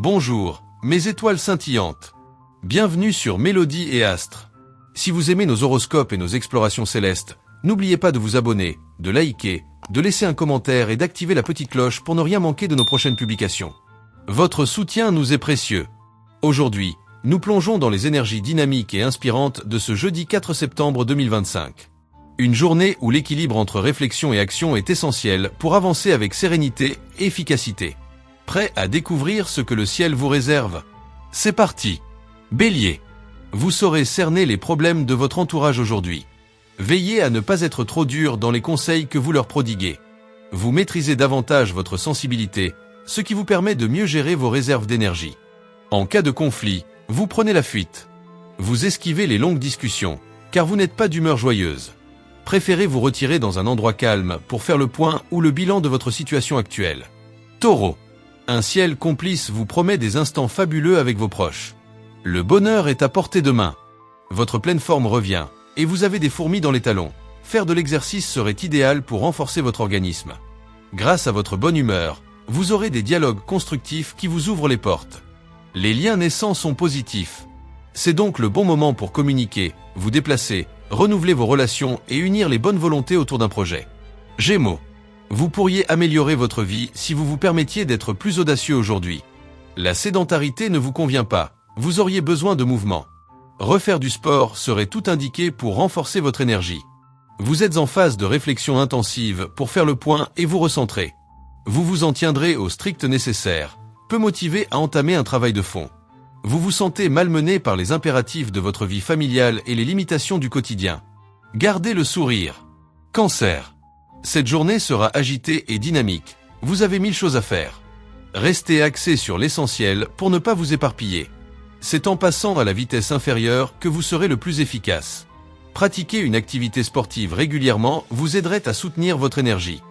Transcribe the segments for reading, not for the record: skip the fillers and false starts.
Bonjour, mes étoiles scintillantes. Bienvenue sur Mélodie et Astres. Si vous aimez nos horoscopes et nos explorations célestes, n'oubliez pas de vous abonner, de liker, de laisser un commentaire et d'activer la petite cloche pour ne rien manquer de nos prochaines publications. Votre soutien nous est précieux. Aujourd'hui, nous plongeons dans les énergies dynamiques et inspirantes de ce jeudi 4 septembre 2025. Une journée où l'équilibre entre réflexion et action est essentiel pour avancer avec sérénité et efficacité. Prêt à découvrir ce que le ciel vous réserve? C'est parti! Bélier. Vous saurez cerner les problèmes de votre entourage aujourd'hui. Veillez à ne pas être trop dur dans les conseils que vous leur prodiguez. Vous maîtrisez davantage votre sensibilité, ce qui vous permet de mieux gérer vos réserves d'énergie. En cas de conflit, vous prenez la fuite. Vous esquivez les longues discussions, car vous n'êtes pas d'humeur joyeuse. Préférez vous retirer dans un endroit calme pour faire le point ou le bilan de votre situation actuelle. Taureau. Un ciel complice vous promet des instants fabuleux avec vos proches. Le bonheur est à portée de main. Votre pleine forme revient, et vous avez des fourmis dans les talons. Faire de l'exercice serait idéal pour renforcer votre organisme. Grâce à votre bonne humeur, vous aurez des dialogues constructifs qui vous ouvrent les portes. Les liens naissants sont positifs. C'est donc le bon moment pour communiquer, vous déplacer, renouveler vos relations et unir les bonnes volontés autour d'un projet. Gémeaux. Vous pourriez améliorer votre vie si vous vous permettiez d'être plus audacieux aujourd'hui. La sédentarité ne vous convient pas, vous auriez besoin de mouvement. Refaire du sport serait tout indiqué pour renforcer votre énergie. Vous êtes en phase de réflexion intensive pour faire le point et vous recentrer. Vous vous en tiendrez au strict nécessaire, peu motivé à entamer un travail de fond. Vous vous sentez malmené par les impératifs de votre vie familiale et les limitations du quotidien. Gardez le sourire. Cancer. Cette journée sera agitée et dynamique. Vous avez 1000 choses à faire. Restez axé sur l'essentiel pour ne pas vous éparpiller. C'est en passant à la vitesse inférieure que vous serez le plus efficace. Pratiquer une activité sportive régulièrement vous aiderait à soutenir votre énergie.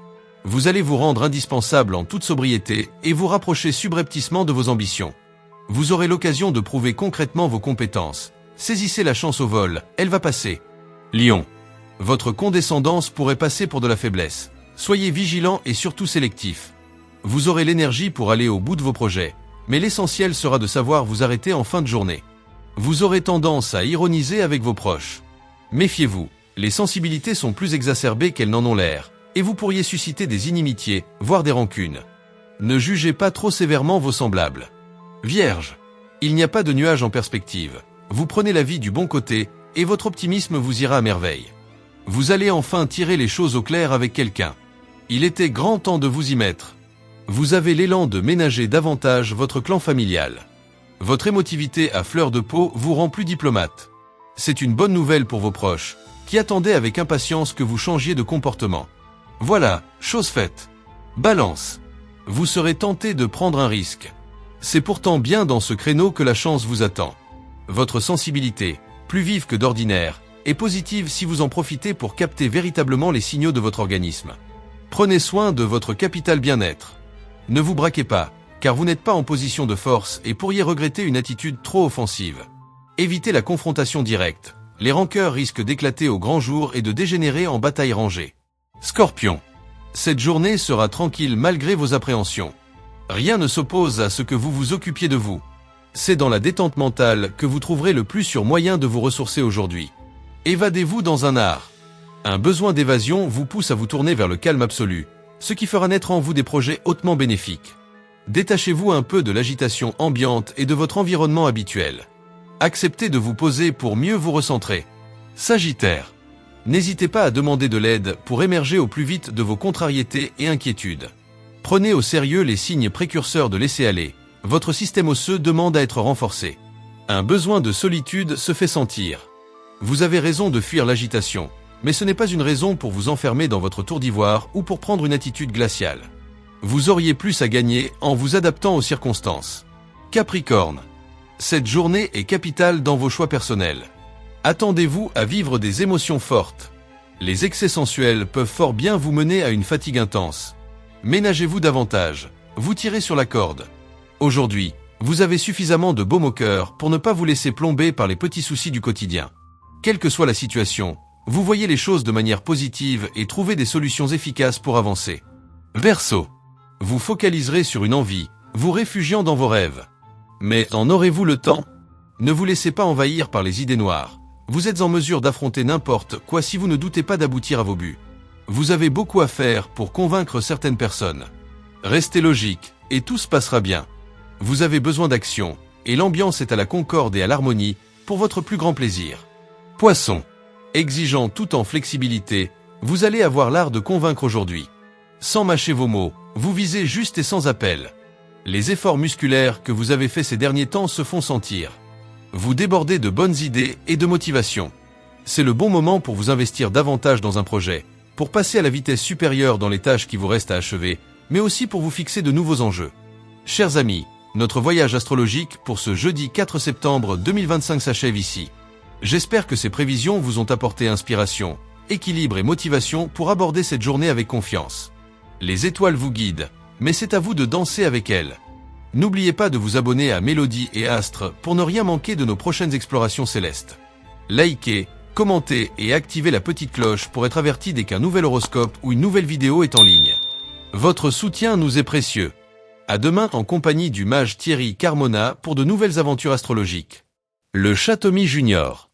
Vous allez vous rendre indispensable en toute sobriété et vous rapprocher subrepticement de vos ambitions. Vous aurez l'occasion de prouver concrètement vos compétences. Saisissez la chance au vol, elle va passer. Lion. Votre condescendance pourrait passer pour de la faiblesse. Soyez vigilant et surtout sélectif. Vous aurez l'énergie pour aller au bout de vos projets, mais l'essentiel sera de savoir vous arrêter en fin de journée. Vous aurez tendance à ironiser avec vos proches. Méfiez-vous, les sensibilités sont plus exacerbées qu'elles n'en ont l'air, et vous pourriez susciter des inimitiés, voire des rancunes. Ne jugez pas trop sévèrement vos semblables. Vierge. Il n'y a pas de nuages en perspective. Vous prenez la vie du bon côté, et votre optimisme vous ira à merveille. Vous allez enfin tirer les choses au clair avec quelqu'un. Il était grand temps de vous y mettre. Vous avez l'élan de ménager davantage votre clan familial. Votre émotivité à fleur de peau vous rend plus diplomate. C'est une bonne nouvelle pour vos proches, qui attendaient avec impatience que vous changiez de comportement. Voilà, chose faite. Balance. Vous serez tenté de prendre un risque. C'est pourtant bien dans ce créneau que la chance vous attend. Votre sensibilité, plus vive que d'ordinaire, est positive si vous en profitez pour capter véritablement les signaux de votre organisme. Prenez soin de votre capital bien-être. Ne vous braquez pas, car vous n'êtes pas en position de force et pourriez regretter une attitude trop offensive. Évitez la confrontation directe. Les rancœurs risquent d'éclater au grand jour et de dégénérer en bataille rangée. Scorpion. Cette journée sera tranquille malgré vos appréhensions. Rien ne s'oppose à ce que vous vous occupiez de vous. C'est dans la détente mentale que vous trouverez le plus sûr moyen de vous ressourcer aujourd'hui. Évadez-vous dans un art. Un besoin d'évasion vous pousse à vous tourner vers le calme absolu, ce qui fera naître en vous des projets hautement bénéfiques. Détachez-vous un peu de l'agitation ambiante et de votre environnement habituel. Acceptez de vous poser pour mieux vous recentrer. Sagittaire. N'hésitez pas à demander de l'aide pour émerger au plus vite de vos contrariétés et inquiétudes. Prenez au sérieux les signes précurseurs de laisser-aller. Votre système osseux demande à être renforcé. Un besoin de solitude se fait sentir. Vous avez raison de fuir l'agitation, mais ce n'est pas une raison pour vous enfermer dans votre tour d'ivoire ou pour prendre une attitude glaciale. Vous auriez plus à gagner en vous adaptant aux circonstances. Capricorne. Cette journée est capitale dans vos choix personnels. Attendez-vous à vivre des émotions fortes. Les excès sensuels peuvent fort bien vous mener à une fatigue intense. Ménagez-vous davantage, vous tirez sur la corde. Aujourd'hui, vous avez suffisamment de baume au cœur pour ne pas vous laisser plomber par les petits soucis du quotidien. Quelle que soit la situation, vous voyez les choses de manière positive et trouvez des solutions efficaces pour avancer. Verseau. Vous focaliserez sur une envie, vous réfugiant dans vos rêves. Mais en aurez-vous le temps? Ne vous laissez pas envahir par les idées noires. Vous êtes en mesure d'affronter n'importe quoi si vous ne doutez pas d'aboutir à vos buts. Vous avez beaucoup à faire pour convaincre certaines personnes. Restez logique, et tout se passera bien. Vous avez besoin d'action, et l'ambiance est à la concorde et à l'harmonie, pour votre plus grand plaisir. Poisson. Exigeant tout en flexibilité, vous allez avoir l'art de convaincre aujourd'hui. Sans mâcher vos mots, vous visez juste et sans appel. Les efforts musculaires que vous avez faits ces derniers temps se font sentir. Vous débordez de bonnes idées et de motivation. C'est le bon moment pour vous investir davantage dans un projet, pour passer à la vitesse supérieure dans les tâches qui vous restent à achever, mais aussi pour vous fixer de nouveaux enjeux. Chers amis, notre voyage astrologique pour ce jeudi 4 septembre 2025 s'achève ici. J'espère que ces prévisions vous ont apporté inspiration, équilibre et motivation pour aborder cette journée avec confiance. Les étoiles vous guident, mais c'est à vous de danser avec elles. N'oubliez pas de vous abonner à Mélodie et Astres pour ne rien manquer de nos prochaines explorations célestes. Likez, commentez et activez la petite cloche pour être averti dès qu'un nouvel horoscope ou une nouvelle vidéo est en ligne. Votre soutien nous est précieux. À demain en compagnie du mage Thierry Carmona pour de nouvelles aventures astrologiques. Le Châteaumy Junior.